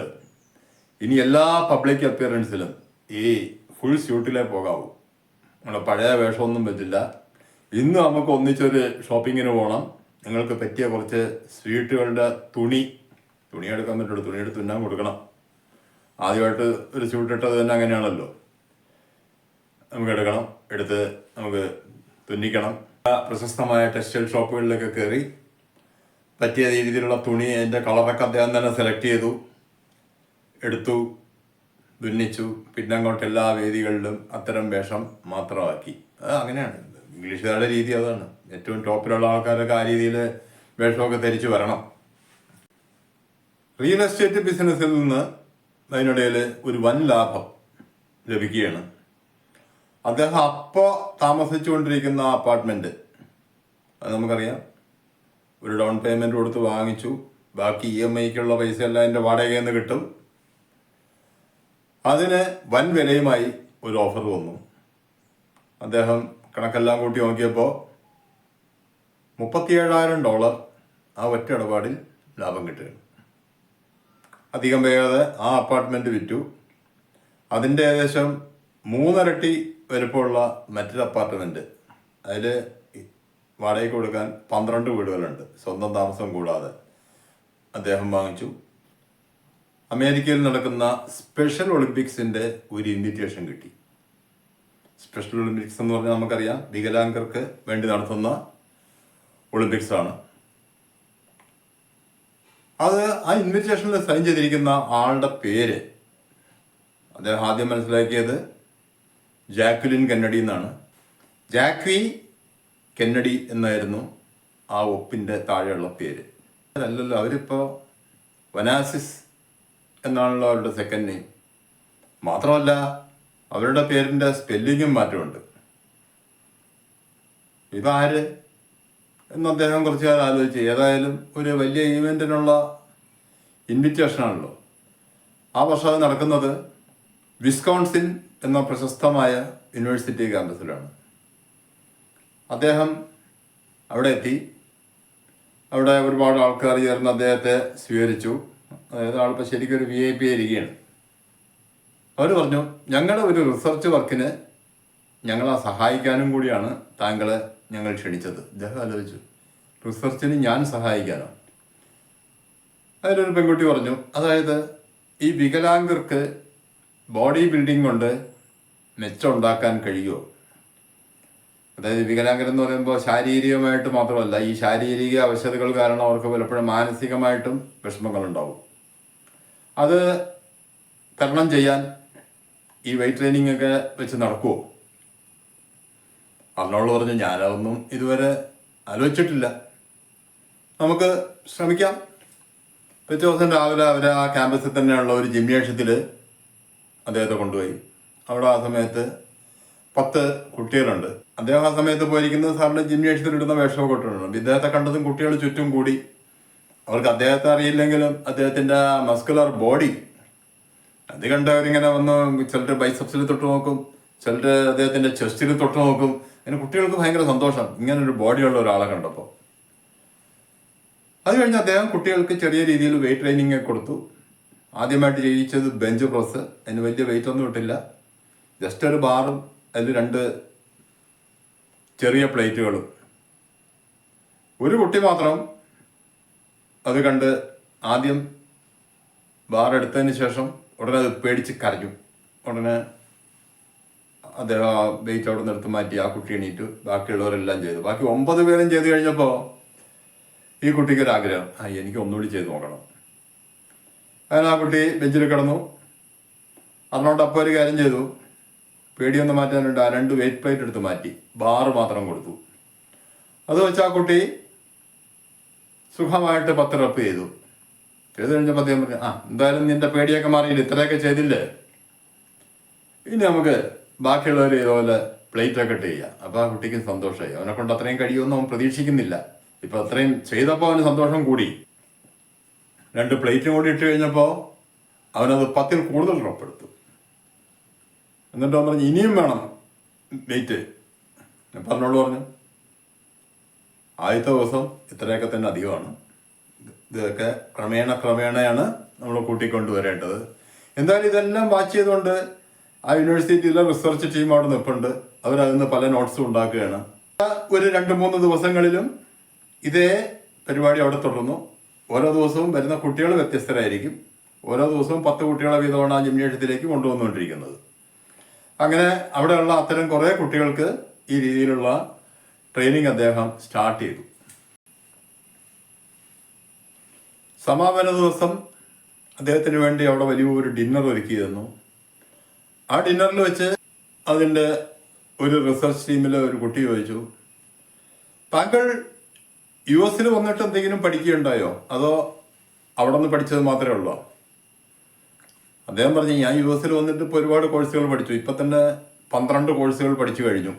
ഇനി എല്ലാ പബ്ലിക് അപ്പിയറൻസിലും ഈ ഫുൾ സ്യൂട്ടിലേ പോകാവൂ. നമ്മുടെ പഴയ വേഷമൊന്നും പറ്റില്ല. ഇന്ന് നമുക്ക് ഒന്നിച്ചൊരു ഷോപ്പിങ്ങിന് പോകണം. നിങ്ങൾക്ക് പറ്റിയ കുറച്ച് സ്വീറ്റുകളുടെ തുണി എടുക്കാൻ പറ്റുള്ളൂ. തുണി എടുത്ത് തുന്നാൻ കൊടുക്കണം. ആദ്യമായിട്ട് ഒരു സ്യൂട്ട് ഇട്ടത് തന്നെ അങ്ങനെയാണല്ലോ. നമുക്ക് എടുക്കണം, എടുത്ത് നമുക്ക് തുന്നിക്കണം. പ്രശസ്തമായ ടെക്സ്റ്റൈൽ ഷോപ്പുകളിലൊക്കെ കയറി പറ്റിയ രീതിയിലുള്ള തുണി, അതിൻ്റെ കളറൊക്കെ അദ്ദേഹം തന്നെ സെലക്ട് ചെയ്തു, എടുത്തു, തുന്നിച്ചു. പിന്നെ അങ്ങോട്ട് എല്ലാ വേദികളിലും അത്തരം വേഷം മാത്രമാക്കി. അത് അങ്ങനെയാണ് ഇംഗ്ലീഷുകാരുടെ രീതി. അതാണ് ഏറ്റവും ടോപ്പിലുള്ള ആൾക്കാരൊക്കെ ആ രീതിയിൽ വേഷമൊക്കെ ധരിച്ചു വരണം. റിയൽ എസ്റ്റേറ്റ് ബിസിനസ്സിൽ നിന്ന് അതിനിടയിൽ ഒരു വൻ ലാഭം ലഭിക്കുകയാണ്. അദ്ദേഹം അപ്പോൾ താമസിച്ചുകൊണ്ടിരിക്കുന്ന അപ്പാർട്ട്മെൻറ്റ്, അത് നമുക്കറിയാം, ഒരു ഡൗൺ പേയ്മെൻറ്റ് കൊടുത്ത് വാങ്ങിച്ചു. ബാക്കി EMIക്കുള്ള പൈസ എല്ലാം അതിൻ്റെ വാടകയിൽ നിന്ന് കിട്ടും. അതിന് വൻ വിലയുമായി ഒരു ഓഫർ വന്നു. അദ്ദേഹം കണക്കെല്ലാം കൂട്ടി നോക്കിയപ്പോൾ $37,000 ആ ഒറ്റ ഇടപാടിൽ ലാഭം കിട്ടുകയാണ്. അധികം വൈകാതെ ആ അപ്പാർട്ട്മെൻറ്റ് വിറ്റു. അതിൻ്റെ ഏകദേശം 3 ഇരട്ടി വലുപ്പമുള്ള മറ്റൊരു അപ്പാർട്ട്മെൻറ്റ്, അതിൽ വാടകയ്ക്ക് കൊടുക്കാൻ 12 വീടുകളുണ്ട്, സ്വന്തം താമസം കൂടാതെ, അദ്ദേഹം വാങ്ങിച്ചു. അമേരിക്കയിൽ നടക്കുന്ന സ്പെഷ്യൽ ഒളിമ്പിക്സിൻ്റെ ഒരു ഇൻവിറ്റേഷൻ കിട്ടി. സ്പെഷ്യൽ ഒളിമ്പിക്സ് എന്ന് പറഞ്ഞാൽ നമുക്കറിയാം, വികലാംഗർക്ക് വേണ്ടി നടത്തുന്ന ഒളിമ്പിക്സാണ്. അത് ആ ഇൻവിറ്റേഷനിൽ സൈൻ ചെയ്തിരിക്കുന്ന ആളുടെ പേര് അദ്ദേഹം ആദ്യം മനസ്സിലാക്കിയത് ജാക്വലിൻ കെന്നഡി എന്നാണ്. ജാക്വി കെന്നഡി എന്നായിരുന്നു ആ ഒപ്പിൻ്റെ താഴെയുള്ള പേര്. അതല്ലല്ലോ, അവരിപ്പോൾ വനാസിസ് എന്നാണല്ലോ അവരുടെ സെക്കൻഡ് നെയിം. മാത്രമല്ല അവരുടെ പേരിൻ്റെ സ്പെല്ലിങ്ങും മാറ്റമുണ്ട്. ഇതാര് എന്ന് അദ്ദേഹം കുറച്ച് കാലം ആലോചിച്ച്. ഏതായാലും ഒരു വലിയ ഈവൻറ്റിനുള്ള ഇൻവിറ്റേഷനാണല്ലോ. ആ വർഷം അത് നടക്കുന്നത് വിസ്കോൺസിൻ എന്ന പ്രശസ്തമായ യൂണിവേഴ്സിറ്റി ക്യാമ്പസിലാണ്. അദ്ദേഹം അവിടെ എത്തി. അവിടെ ഒരുപാട് ആൾക്കാർ ചേർന്ന് അദ്ദേഹത്തെ സ്വീകരിച്ചു. അതായത് ആളിപ്പോൾ ശരിക്കും ഒരു VIP ആയിരിക്കുകയാണ്. അവർ പറഞ്ഞു, ഞങ്ങളുടെ ഒരു റിസർച്ച് വർക്കിന് ഞങ്ങളെ സഹായിക്കാനും കൂടിയാണ് താങ്കളെ ഞങ്ങൾ ക്ഷണിച്ചത്. അദ്ദേഹം ആലോചിച്ചു, റിസർച്ചിന് ഞാൻ സഹായിക്കാനോ? അതിലൊരു പെൺകുട്ടി പറഞ്ഞു, അതായത് ഈ വികലാംഗർക്ക് ബോഡി ബിൽഡിംഗ് കൊണ്ട് മെച്ചം ഉണ്ടാക്കാൻ കഴിയുമോ? അതായത് വികലാംഗരെന്ന് പറയുമ്പോൾ ശാരീരികമായിട്ട് മാത്രമല്ല, ഈ ശാരീരിക അവശതകൾ കാരണം അവർക്ക് പലപ്പോഴും മാനസികമായിട്ടും വിഷമങ്ങളുണ്ടാവും. അത് തരണം ചെയ്യാൻ ഈ വെയ്റ്റ് ട്രെയിനിങ് ഒക്കെ വെച്ച് നടക്കുമോ? അർണോൾഡ് പറഞ്ഞു, ഞാനതൊന്നും ഇതുവരെ ആലോചിച്ചിട്ടില്ല, നമുക്ക് ശ്രമിക്കാം. പിറ്റേ ദിവസം രാവിലെ അവർ ആ ക്യാമ്പസിൽ തന്നെയുള്ള ഒരു ജിംനേഷ്യത്തിൽ അദ്ദേഹത്തെ കൊണ്ടുപോയി. അവിടെ ആ സമയത്ത് 10 കുട്ടികളുണ്ട്. അദ്ദേഹം ആ സമയത്ത് പോയിരിക്കുന്നത് സാറിൻ്റെ ജിംനേഷ്യത്തിൽ ഇടുന്ന വേഷമൊക്കെ ഇട്ടിട്ടുണ്ട്. ഇദ്ദേഹത്തെ കണ്ടതും കുട്ടികൾ ചുറ്റും കൂടി അവർക്ക് അദ്ദേഹത്തെ അറിയില്ലെങ്കിലും അദ്ദേഹത്തിൻ്റെ മസ്കുലർ ബോഡി അത് കണ്ടവരിങ്ങനെ വന്ന് ചിലർ ബൈസെപ്സിൽ തൊട്ട് നോക്കും, ചിലർ അദ്ദേഹത്തിൻ്റെ ചെസ്റ്റിൽ തൊട്ട് നോക്കും. അങ്ങനെ കുട്ടികൾക്ക് ഭയങ്കര സന്തോഷം ഇങ്ങനൊരു ബോഡിയുള്ള ഒരാളെ കണ്ടപ്പോൾ. അത് കഴിഞ്ഞ് അദ്ദേഹം കുട്ടികൾക്ക് ചെറിയ രീതിയിൽ വെയിറ്റ് ട്രെയിനിങ് കൊടുത്തു. ആദ്യമായിട്ട് ചെയ്യിച്ചത് ബെഞ്ച് പ്രസ്. അതിന് വലിയ വെയിറ്റ് ഒന്നും ഇട്ടില്ല, ജസ്റ്റ് ഒരു ബാറും അതിൽ 2 ചെറിയ പ്ലേറ്റുകളും. ഒരു കുട്ടി മാത്രം അത് കണ്ട് ആദ്യം ബാർ എടുത്തതിന് ശേഷം ഉടനെ അത് പേടിച്ച് കരഞ്ഞു. ഉടനെ അദ്ദേഹം ആ വെയിറ്റ് അവിടെ നിന്ന് എടുത്ത് മാറ്റി ആ കുട്ടി എണീറ്റു. ബാക്കിയുള്ളവരെല്ലാം ചെയ്തു. ബാക്കി 9 പേരും ചെയ്ത് കഴിഞ്ഞപ്പോൾ ഈ കുട്ടിക്കൊരാഗ്രഹം, എനിക്ക് ഒന്നുകൂടി ചെയ്ത് നോക്കണം. അങ്ങനെ ആ കുട്ടി ബെഞ്ചിൽ കിടന്നു. അതുകൊണ്ട് അപ്പോൾ ഒരു കാര്യം ചെയ്തു, പേടിയൊന്ന് മാറ്റാനുണ്ട്. ആ 2 വെയിറ്റ് പ്ലേറ്റ് എടുത്ത് മാറ്റി, ബാറ് മാത്രം കൊടുത്തു. അത് വെച്ച് ആ കുട്ടി സുഖമായിട്ട് 10 റെപ്പ് ചെയ്തു കഴിഞ്ഞപ്പോൾ അദ്ദേഹം പറഞ്ഞു, എന്തായാലും നിന്റെ പേടിയൊക്കെ മാറിയില്ല, ഇത്രയൊക്കെ ചെയ്തില്ലേ, ഇനി നമുക്ക് ബാക്കിയുള്ളവർ ഇതുപോലെ പ്ലേറ്റൊക്കെ ഇട്ട് ചെയ്യാം. അപ്പോൾ ആ കുട്ടിക്ക് സന്തോഷമായി. അവനെ കൊണ്ട് അത്രയും കഴിയുമെന്ന് അവൻ പ്രതീക്ഷിക്കുന്നില്ല. ഇപ്പം അത്രയും ചെയ്തപ്പോൾ അവന് സന്തോഷം കൂടി. 2 പ്ലേറ്റും കൂടി ഇട്ട് കഴിഞ്ഞപ്പോൾ അവനത് 10-ൽ കൂടുതൽ റെപ്പ് എടുത്തു. എന്നിട്ട് അവൻ പറഞ്ഞു, ഇനിയും വേണം വെയിറ്റ്. പറഞ്ഞോളൂ പറഞ്ഞു. ആദ്യത്തെ ദിവസം ഇത്രയൊക്കെ തന്നെ അധികമാണ്. ഇതൊക്കെ ക്രമേണയാണ് നമ്മൾ കൂട്ടിക്കൊണ്ടുവരേണ്ടത്. എന്തായാലും ഇതെല്ലാം വാച്ച് ചെയ്തുകൊണ്ട് ആ യൂണിവേഴ്സിറ്റിയിലെ റിസർച്ച് ടീം അവിടെ നിൽപ്പുണ്ട്. അവരതിൽ നിന്ന് പല നോട്ട്സും ഉണ്ടാക്കുകയാണ്. ഒരു 2-3 ദിവസങ്ങളിലും ഇതേ പരിപാടി അവിടെ തുടർന്നു. ഓരോ ദിവസവും വരുന്ന കുട്ടികൾ വ്യത്യസ്തരായിരിക്കും. ഓരോ ദിവസവും 10 കുട്ടികളെ വീതമാണ് ആ ജിംനേഷ്യത്തിലേക്ക് കൊണ്ടുവന്നുകൊണ്ടിരിക്കുന്നത്. അങ്ങനെ അവിടെയുള്ള അത്തരം കുറേ കുട്ടികൾക്ക് ഈ രീതിയിലുള്ള ട്രെയിനിങ് അദ്ദേഹം സ്റ്റാർട്ട് ചെയ്തു. സമാപന ദിവസം അദ്ദേഹത്തിന് വേണ്ടി അവിടെ വലിയൊരു ഡിന്നർ ഒരുക്കിയിരുന്നു. ആ ഡിന്നറിൽ വെച്ച് അതിൻ്റെ ഒരു റിസർച്ച് ടീമിലെ ഒരു കുട്ടി ചോദിച്ചു, താങ്കൾ US വന്നിട്ട് എന്തെങ്കിലും പഠിക്കുകയുണ്ടായോ, അതോ അവിടെ നിന്ന് പഠിച്ചത് മാത്രമേ ഉള്ളൂ? അദ്ദേഹം പറഞ്ഞു, ഞാൻ US വന്നിട്ട് ഇപ്പോൾ ഒരുപാട് കോഴ്സുകൾ പഠിച്ചു. ഇപ്പം തന്നെ 12 കോഴ്സുകൾ പഠിച്ചു കഴിഞ്ഞു.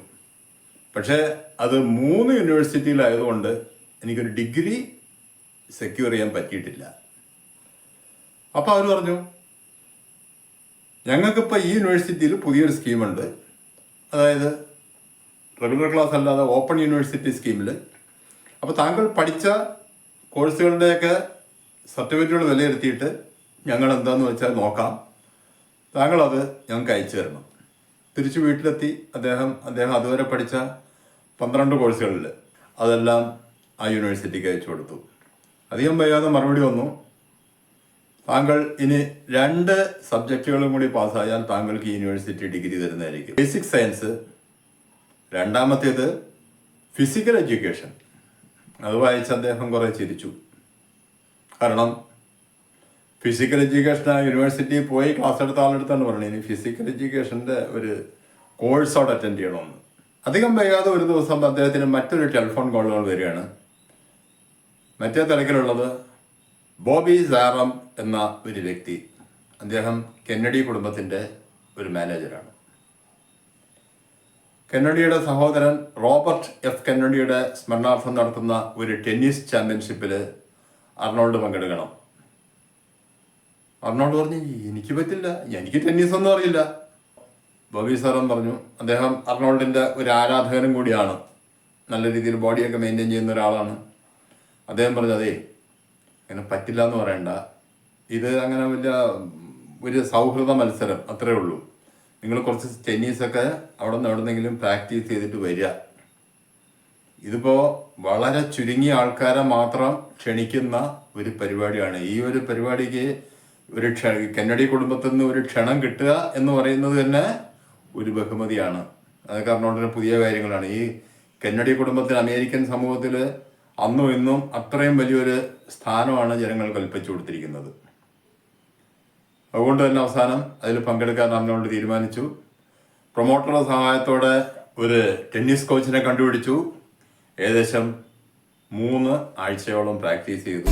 പക്ഷേ അത് 3 യൂണിവേഴ്സിറ്റിയിലായതുകൊണ്ട് എനിക്കൊരു ഡിഗ്രി സെക്യൂർ ചെയ്യാൻ പറ്റിയിട്ടില്ല. അപ്പോൾ അവർ പറഞ്ഞു, ഞങ്ങൾക്കിപ്പോൾ ഈ യൂണിവേഴ്സിറ്റിയിൽ പുതിയൊരു സ്കീമുണ്ട്. അതായത് റെഗുലർ ക്ലാസ് അല്ലാതെ ഓപ്പൺ യൂണിവേഴ്സിറ്റി സ്കീമിൽ. അപ്പോൾ താങ്കൾ പഠിച്ച കോഴ്സുകളുടെയൊക്കെ സർട്ടിഫിക്കറ്റുകൾ വിലയിരുത്തിയിട്ട് ഞങ്ങൾ എന്താണെന്ന് വെച്ചാൽ നോക്കാം, താങ്കളത് ഞങ്ങൾക്ക് അയച്ചു തരണം. തിരിച്ച് വീട്ടിലെത്തി അദ്ദേഹം അതുവരെ പഠിച്ച 12 കോഴ്സുകളിൽ അതെല്ലാം ആ യൂണിവേഴ്സിറ്റിക്ക് അയച്ചു കൊടുത്തു. അധികം വൈകാതെ മറുപടി വന്നു, താങ്കൾ ഇനി 2 സബ്ജക്റ്റുകളും കൂടി പാസ്സായാൽ താങ്കൾക്ക് ഈ യൂണിവേഴ്സിറ്റി ഡിഗ്രി തരുന്നതായിരിക്കും. ബേസിക് സയൻസ്, രണ്ടാമത്തേത് ഫിസിക്കൽ എഡ്യൂക്കേഷൻ. അത് വായിച്ച് അദ്ദേഹം കുറേ ചിരിച്ചു. കാരണം ഫിസിക്കൽ എഡ്യൂക്കേഷൻ ആ യൂണിവേഴ്സിറ്റിയിൽ പോയി ക്ലാസ് എടുത്ത ആളെടുത്താണ് പറഞ്ഞത്, ഇനി ഫിസിക്കൽ എഡ്യൂക്കേഷൻ്റെ ഒരു കോഴ്സ് അവിടെ അറ്റൻഡ് ചെയ്യണമെന്ന്. അധികം വൈകാതെ ഒരു ദിവസം അദ്ദേഹത്തിന് മറ്റൊരു ടെലിഫോൺ കോളുകൾ വരികയാണ്. മറ്റേ തിരക്കിലുള്ളത് ബോബി സാറം എന്ന ഒരു വ്യക്തി. അദ്ദേഹം കെന്നഡി കുടുംബത്തിൻ്റെ ഒരു മാനേജറാണ്. കെന്നഡിയുടെ സഹോദരൻ റോബർട്ട് എഫ് കെന്നഡിയുടെ സ്മരണാർത്ഥം നടത്തുന്ന ഒരു ടെന്നീസ് ചാമ്പ്യൻഷിപ്പിൽ അർണോൾഡ് പങ്കെടുക്കണം. അർണോൾഡ് പറഞ്ഞു, എനിക്ക് പറ്റില്ല, എനിക്ക് ടെന്നീസൊന്നും അറിയില്ല. ബോബി സാറൻ പറഞ്ഞു, അദ്ദേഹം അർണോൾഡിൻ്റെ ഒരു ആരാധകനും കൂടിയാണ്, നല്ല രീതിയിൽ ബോഡിയൊക്കെ മെയിൻറ്റെയിൻ ചെയ്യുന്ന ഒരാളാണ്. അദ്ദേഹം പറഞ്ഞു, അതേ അങ്ങനെ പറ്റില്ല എന്ന് പറയണ്ട, ഇത് അങ്ങനെ വലിയ ഒരു സൗഹൃദ മത്സരം അത്രേ ഉള്ളൂ. നിങ്ങൾ കുറച്ച് ടെന്നീസൊക്കെ അവിടെ നിന്ന് എവിടെന്നെങ്കിലും പ്രാക്ടീസ് ചെയ്തിട്ട് വരിക. ഇതിപ്പോൾ വളരെ ചുരുങ്ങിയ ആൾക്കാരെ മാത്രം ക്ഷണിക്കുന്ന ഒരു പരിപാടിയാണ്. ഈ ഒരു പരിപാടിക്ക് ഒരു കെന്നഡി കുടുംബത്തിൽ നിന്ന് ഒരു ക്ഷണം കിട്ടുക എന്ന് പറയുന്നത് തന്നെ ഒരു ബഹുമതിയാണ്. അതൊക്കെ അർണോൾഡിന് പുതിയ കാര്യങ്ങളാണ്. ഈ കെന്നഡി കുടുംബത്തിന് അമേരിക്കൻ സമൂഹത്തിൽ അന്നും ഇന്നും അത്രയും വലിയൊരു സ്ഥാനമാണ് ജനങ്ങൾ കൽപ്പിച്ചു കൊടുത്തിരിക്കുന്നത്. അതുകൊണ്ട് തന്നെ അവസാനം അതിൽ പങ്കെടുക്കാൻ അർണോൾഡ് തീരുമാനിച്ചു. പ്രൊമോട്ടറുടെ സഹായത്തോടെ ഒരു ടെന്നീസ് കോച്ചിനെ കണ്ടുപിടിച്ചു. ഏകദേശം 3 ആഴ്ചയോളം പ്രാക്ടീസ് ചെയ്തു.